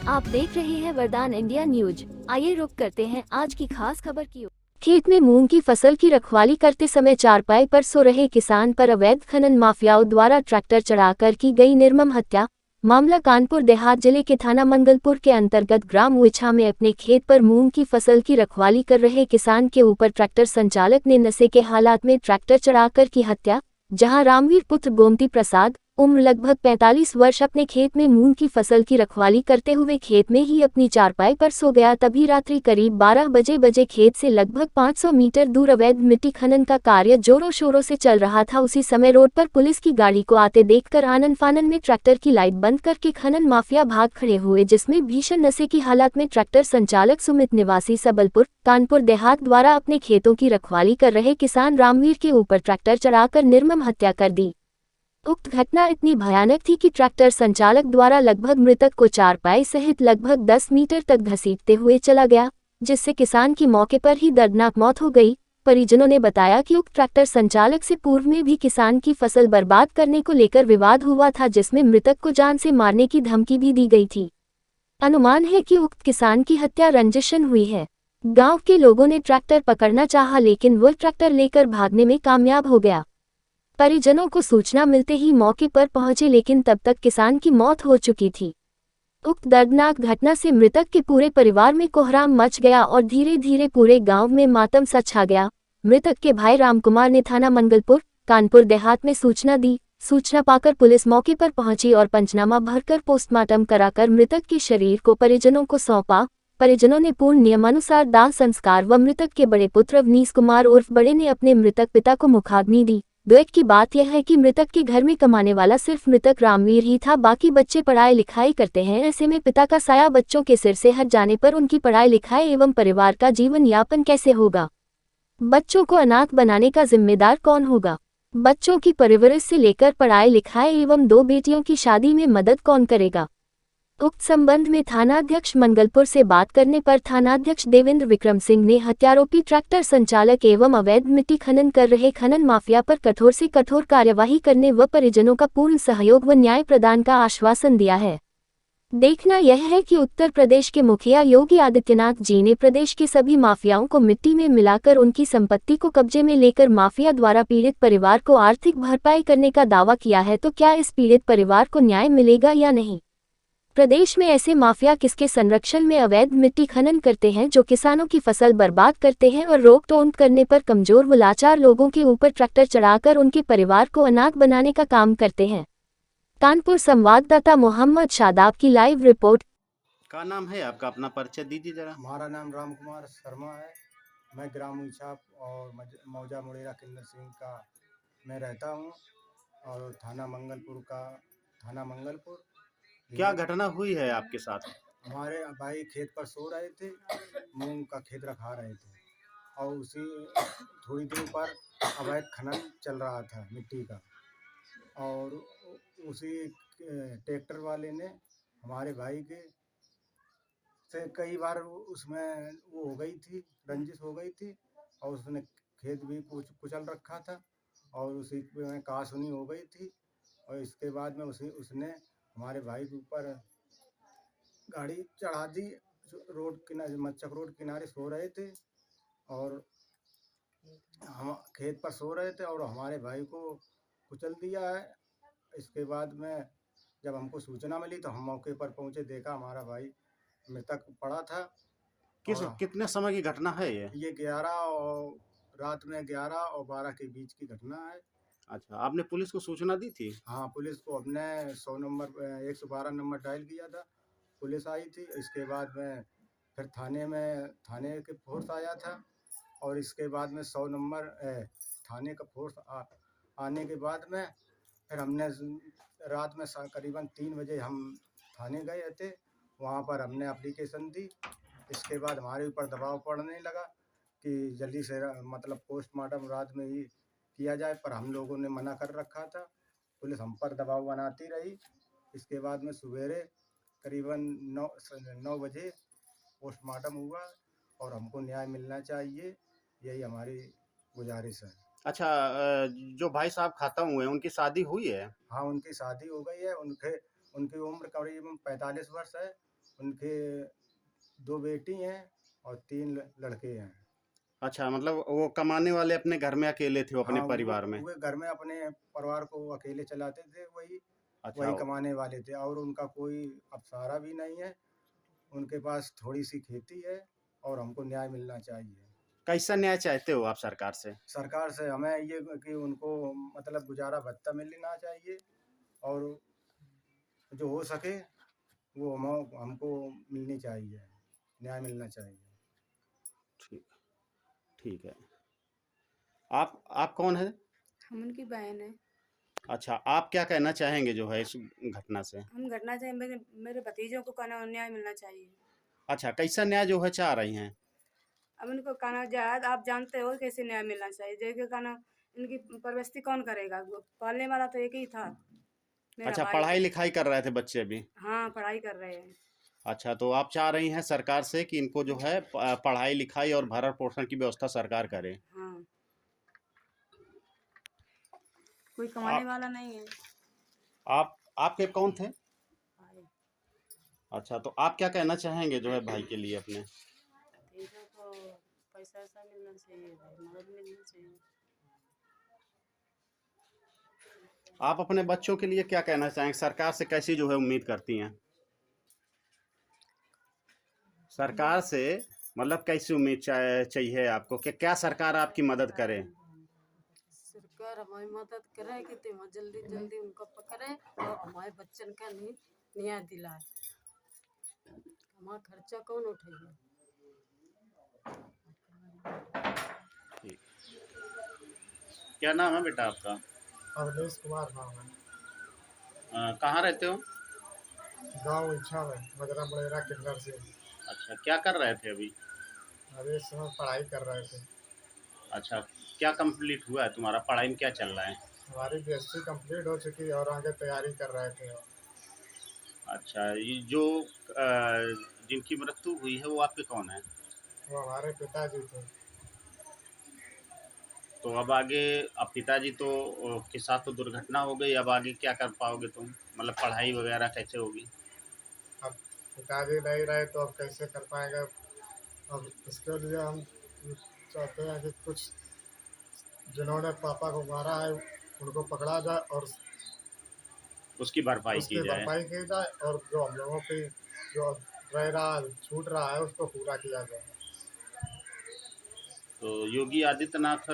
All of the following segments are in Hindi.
आप देख रहे हैं वरदान इंडिया न्यूज। आइए रुक करते हैं आज की खास खबर की ओर। खेत में मूंग की फसल की रखवाली करते समय चारपाई पर सो रहे किसान पर अवैध खनन माफियाओं द्वारा ट्रैक्टर चढ़ाकर की गई निर्मम हत्या। मामला कानपुर देहात जिले के थाना मंगलपुर के अंतर्गत ग्राम उइछा में अपने खेत पर मूंग की फसल की रखवाली कर रहे किसान के ऊपर ट्रैक्टर संचालक ने नशे के हालात में ट्रैक्टर चढ़ाकर की हत्या। जहां रामवीर पुत्र गोमती प्रसाद उम्र लगभग 45 वर्ष अपने खेत में मूंग की फसल की रखवाली करते हुए खेत में ही अपनी चारपाई पर सो गया। तभी रात्रि करीब 12 बजे खेत से लगभग 500 मीटर दूर अवैध मिट्टी खनन का कार्य जोरों शोरों से चल रहा था। उसी समय रोड पर पुलिस की गाड़ी को आते देखकर आनन फानन में ट्रैक्टर की लाइट बंद करके खनन माफिया भाग खड़े हुए, जिसमें भीषण नशे की हालत में ट्रैक्टर संचालक सुमित निवासी सबलपुर कानपुर देहात द्वारा अपने खेतों की रखवाली कर रहे किसान रामवीर के ऊपर ट्रैक्टर चढ़ाकर निर्मम हत्या कर दी। उक्त घटना इतनी भयानक थी कि ट्रैक्टर संचालक द्वारा लगभग मृतक को चारपाई सहित लगभग 10 मीटर तक घसीटते हुए चला गया, जिससे किसान की मौके पर ही दर्दनाक मौत हो गई। परिजनों ने बताया कि उक्त ट्रैक्टर संचालक से पूर्व में भी किसान की फसल बर्बाद करने को लेकर विवाद हुआ था, जिसमें मृतक को जान से मारने की धमकी भी दी गई थी। अनुमान है कि उक्त किसान की हत्या रंजिशन हुई है। गांव के लोगों ने ट्रैक्टर पकड़ना चाहा, लेकिन वह ट्रैक्टर लेकर भागने में कामयाब हो गया। परिजनों को सूचना मिलते ही मौके पर पहुंचे, लेकिन तब तक किसान की मौत हो चुकी थी। उक्त दर्दनाक घटना से मृतक के पूरे परिवार में कोहराम मच गया और धीरे धीरे पूरे गांव में मातम सा छा गया। मृतक के भाई रामकुमार ने थाना मंगलपुर कानपुर देहात में सूचना दी। सूचना पाकर पुलिस मौके पर पहुंची और पंचनामा भरकर पोस्टमार्टम कराकर मृतक के शरीर को परिजनों को सौंपा। परिजनों ने पूर्ण नियमानुसार दाह संस्कार व मृतक के बड़े पुत्र अवनीश कुमार उर्फ बड़े ने अपने मृतक पिता को मुखाग्नि दी। दुख की बात यह है कि मृतक के घर में कमाने वाला सिर्फ मृतक रामवीर ही था, बाकी बच्चे पढ़ाई लिखाई करते हैं। ऐसे में पिता का साया बच्चों के सिर से हट जाने पर उनकी पढ़ाई लिखाई एवं परिवार का जीवन यापन कैसे होगा? बच्चों को अनाथ बनाने का जिम्मेदार कौन होगा? बच्चों की परवरिश से लेकर पढ़ाई लिखाई एवं 2 बेटियों की शादी में मदद कौन करेगा? उक्त संबंध में थानाध्यक्ष मंगलपुर से बात करने पर थानाध्यक्ष देवेंद्र विक्रम सिंह ने हत्यारोपी ट्रैक्टर संचालक एवं अवैध मिट्टी खनन कर रहे खनन माफिया पर कठोर से कठोर कार्यवाही करने व परिजनों का पूर्ण सहयोग व न्याय प्रदान का आश्वासन दिया है। देखना यह है कि उत्तर प्रदेश के मुखिया योगी आदित्यनाथ जी ने प्रदेश के सभी माफियाओं को मिट्टी में मिलाकर उनकी संपत्ति को कब्जे में लेकर माफिया द्वारा पीड़ित परिवार को आर्थिक भरपाई करने का दावा किया है, तो क्या इस पीड़ित परिवार को न्याय मिलेगा या नहीं? प्रदेश में ऐसे माफिया किसके संरक्षण में अवैध मिट्टी खनन करते हैं, जो किसानों की फसल बर्बाद करते हैं और रोक टोक करने पर कमजोर व लाचार लोगों के ऊपर ट्रैक्टर चढ़ाकर उनके परिवार को अनाथ बनाने का काम करते हैं। कानपुर संवाददाता मोहम्मद शादाब की लाइव रिपोर्ट। क्या नाम है आपका? अपना परिचय दीजिए जरा। हमारा नाम रामकुमार शर्मा है। मैं ग्राम उइछा और मौजा मुड़ेरा किन्नर सिंह का मैं रहता हूँ और थाना मंगलपुर। क्या घटना हुई है आपके साथ? हमारे भाई खेत पर सो रहे थे, मूंग का खेत रखा रहे थे और उसी थोड़ी दूर पर अवैध खनन चल रहा था मिट्टी का, और उसी ट्रैक्टर वाले ने हमारे भाई के से कई बार उसमें वो हो गई थी, रंजिश हो गई थी, और उसने खेत भी कुचल रखा था और उसी में कहासुनी हो गई थी। और इसके बाद में उसने हमारे भाई के ऊपर गाड़ी चढ़ा दी। रोड किनारे मच्चक रोड किनारे सो रहे थे और हम खेत पर सो रहे थे और हमारे भाई को कुचल दिया है। इसके बाद में जब हमको सूचना मिली तो हम मौके पर पहुंचे, देखा हमारा भाई मृतक पड़ा था। कितने समय की घटना है ये? 11 और रात में 11 और 12 के बीच की घटना है। अच्छा, आपने पुलिस को सूचना दी थी? हाँ, पुलिस को हमने 112 नंबर डायल किया था, पुलिस आई थी। इसके बाद में फिर थाने के फोर्स आया था और इसके बाद में 100 नंबर थाने का फोर्स आने के बाद में फिर हमने रात में करीबन 3 बजे हम थाने गए थे। वहाँ पर हमने एप्लीकेशन दी। इसके बाद हमारे ऊपर दबाव पड़ने लगा कि जल्दी से मतलब पोस्टमार्टम रात में ही किया जाए, पर हम लोगों ने मना कर रखा था। पुलिस हम पर दबाव बनाती रही। इसके बाद में सवेरे करीबन 9 बजे पोस्टमार्टम हुआ और हमको न्याय मिलना चाहिए, यही हमारी गुजारिश है। अच्छा, जो भाई साहब खत्म हुए उनकी शादी हुई है? हाँ, उनकी शादी हो गई है। उनकी उम्र करीबन 45 वर्ष है उनके 2 बेटी हैं और 3 लड़के हैं। अच्छा, मतलब वो कमाने वाले अपने घर में अकेले थे, वो अपने हाँ, परिवार में। वो घर में अपने परिवार को अकेले चलाते थे, वही अच्छा, कमाने वाले थे और उनका कोई अब सहारा भी नहीं है। उनके पास थोड़ी-सी खेती है और हमको न्याय मिलना चाहिए। कैसा न्याय चाहते हो आप सरकार से? सरकार से हमें ये कि उनको मतलब गुजारा भत्ता मिलना चाहिए और जो हो सके वो हमको मिलनी चाहिए, न्याय मिलना चाहिए। ठीक ठीक है। आप कौन है? हम उनकी बहन है। अच्छा, आप क्या कहना चाहेंगे जो है इस घटना से? हम घटना से मेरे मेरे भतीजों को कानूनी न्याय मिलना चाहिए। अच्छा, कैसा न्याय जो है चाह रही हैं? अब इनको कानून जायज आप जानते हो कैसे न्याय मिलना चाहिए। जैसे कानून इनकी परवरिश कौन करेगा? वो पालने वाला तो एक ही था, मेरा अच्छा, भाई। पढ़ाई लिखाई कर रहे थे बच्चे अभी? हाँ, पढ़ाई कर रहे हैं। अच्छा, तो आप चाह रही हैं सरकार से कि इनको जो है पढ़ाई लिखाई और भरण पोषण की व्यवस्था सरकार करे। हाँ, कोई कमाने आप वाला नहीं है। आपके कौन थे? भाई अच्छा, तो आप क्या कहना चाहेंगे जो है भाई के लिए अपने? भतीजों को पैसा ऐसा मिलना चाहिए, भाई मदद मिलना चाहिए। आप अपने बच्चों के लिए क्या कहना चाहेंगे? सरकार से कैसी जो है उम्मीद करती हैं? सरकार से मतलब कैसी उम्मीद चाहिए आपको कि क्या सरकार आपकी मदद करे? सरकार हमारी मदद करे कि तो जल्दी जल्दी उनको पकड़े और हमारे बच्चन का न्याय दिलाए। हमारा खर्चा कौन उठाएगा? ठीक। क्या नाम है बेटा आपका? अवधेश कुमार नाम है। कहाँ रहते हो? गाँव इच्छा में मदरा मुड़ेरा किन्नर से। अच्छा, क्या कर रहे थे अभी? अभी इस समय पढ़ाई कर रहे थे। अच्छा, क्या कंप्लीट हुआ है तुम्हारा? पढ़ाई में क्या चल रहा है? हमारी बीएससी कंप्लीट हो चुकी है और आगे तैयारी कर रहे थे। अच्छा, ये जो जिनकी मृत्यु हुई है वो आपके कौन है? वो हमारे पिताजी थे। तो अब आगे, अब पिताजी तो के साथ तो दुर्घटना हो गई, अब आगे क्या कर पाओगे तुम? मतलब पढ़ाई वगैरह कैसे होगी? अब पिताजी नहीं रहे तो अब कैसे कर पाएंगे? अब इसके लिए हम चाहते हैं कि कुछ जिन्होंने पापा को मारा है उनको पकड़ा जाए और उसकी भरपाई उसकी की जाए। भरपाई की जाए और जो हम लोगों की जो रह रहा छूट रहा है उसको पूरा किया जाए। तो योगी आदित्यनाथ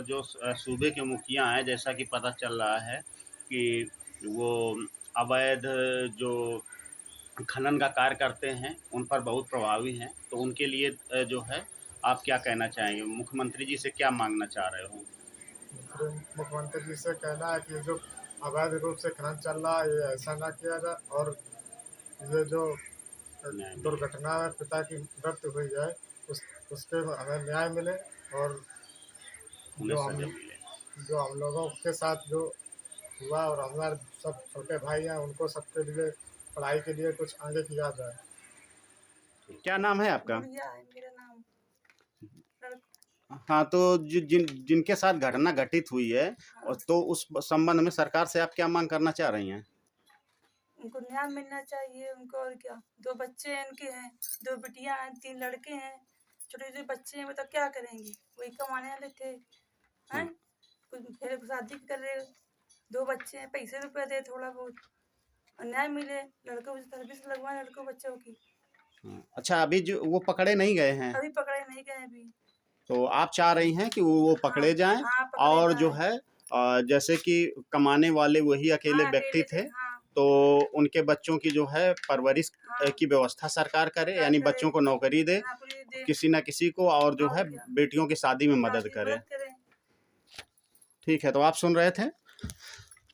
जो सूबे के मुखिया हैं, जैसा कि पता चल रहा है कि वो अवैध जो खनन का कार्य करते हैं उन पर बहुत प्रभावी हैं, तो उनके लिए जो है आप क्या कहना चाहेंगे? मुख्यमंत्री जी से क्या मांगना चाह रहे हो? मुख्यमंत्री जी से कहना है कि जो अवैध रूप से खनन चल रहा है ये ऐसा ना किया जाए और ये जो दुर्घटना में पिता की मृत्यु हुई है उसके हमें न्याय मिले और उन्हें सजा मिले। जो हम लोगों के साथ जो हुआ और हमारे सब छोटे भाई हैं उनको सबके लिए पढ़ाई के लिए कुछ आगे किया जाए। क्या नाम है आपका? गुड़िया है मेरा नाम। हाँ, तो जिनके साथ घटना घटित हुई है, और तो उस संबंध में सरकार से आप क्या मांग करना चाह रही हैं? उनको न्याय मिलना चाहिए उनको, और क्या। 2 बच्चे इनके हैं, 2 बिटियां हैं, 3 लड़के हैं। छोटे छोटे बच्चे हैं, मतलब क्या करेंगे? वही कमाने वाले थे हैं, कुछ फिर शादी कर रहे। 2 बच्चे हैं, पैसे रुपए दे थोड़ा बहुत और न्याय मिले। लड़कों को सर्विस लगवाए, लड़कों बच्चों की। अच्छा, अभी जो वो पकड़े नहीं गए हैं? अभी पकड़े नहीं गए अभी। तो आप चाह रही हैं कि वो पकड़े जाएं? हाँ, पकड़े और जो जाएं। है जैसे कि कमाने वाले वही अकेले हाँ, व्यक्ति अकेले थे, हाँ, तो उनके बच्चों की जो है परवरिश हाँ, की व्यवस्था सरकार करे, सरकार यानी करे, बच्चों को नौकरी दे नौकरी दे, किसी न किसी को, और जो और है क्या। बेटियों की शादी में मदद करे। मदद करे। ठीक है, तो आप सुन रहे थे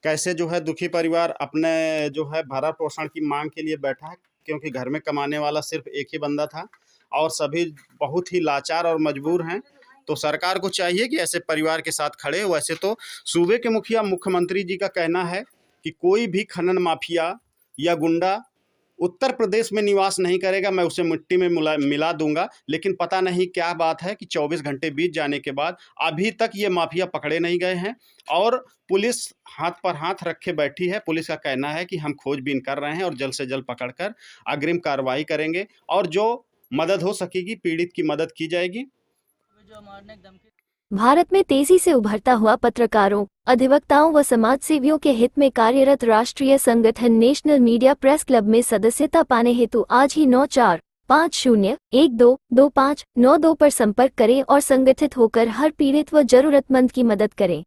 कैसे जो है दुखी परिवार अपने जो है भरण पोषण की मांग के लिए बैठा है, क्योंकि घर में कमाने वाला सिर्फ एक ही बंदा था और सभी बहुत ही लाचार और मजबूर हैं। तो सरकार को चाहिए कि ऐसे परिवार के साथ खड़े। वैसे तो सूबे के मुखिया मुख्यमंत्री जी का कहना है कि कोई भी खनन माफिया या गुंडा उत्तर प्रदेश में निवास नहीं करेगा, मैं उसे मिट्टी में मिला दूंगा। लेकिन पता नहीं क्या बात है कि 24 घंटे बीत जाने के बाद अभी तक ये माफिया पकड़े नहीं गए हैं और पुलिस हाथ पर हाथ रखे बैठी है। पुलिस का कहना है कि हम खोजबीन कर रहे हैं और जल्द से जल्द पकड़कर अग्रिम कार्रवाई करेंगे और जो मदद हो सकेगी पीड़ित की मदद की जाएगी। भारत में तेजी से उभरता हुआ पत्रकारों, अधिवक्ताओं व समाजसेवियों के हित में कार्यरत राष्ट्रीय संगठन नेशनल मीडिया प्रेस क्लब में सदस्यता पाने हेतु आज ही 9450122592 पर संपर्क करें और संगठित होकर हर पीड़ित व जरूरतमंद की मदद करें।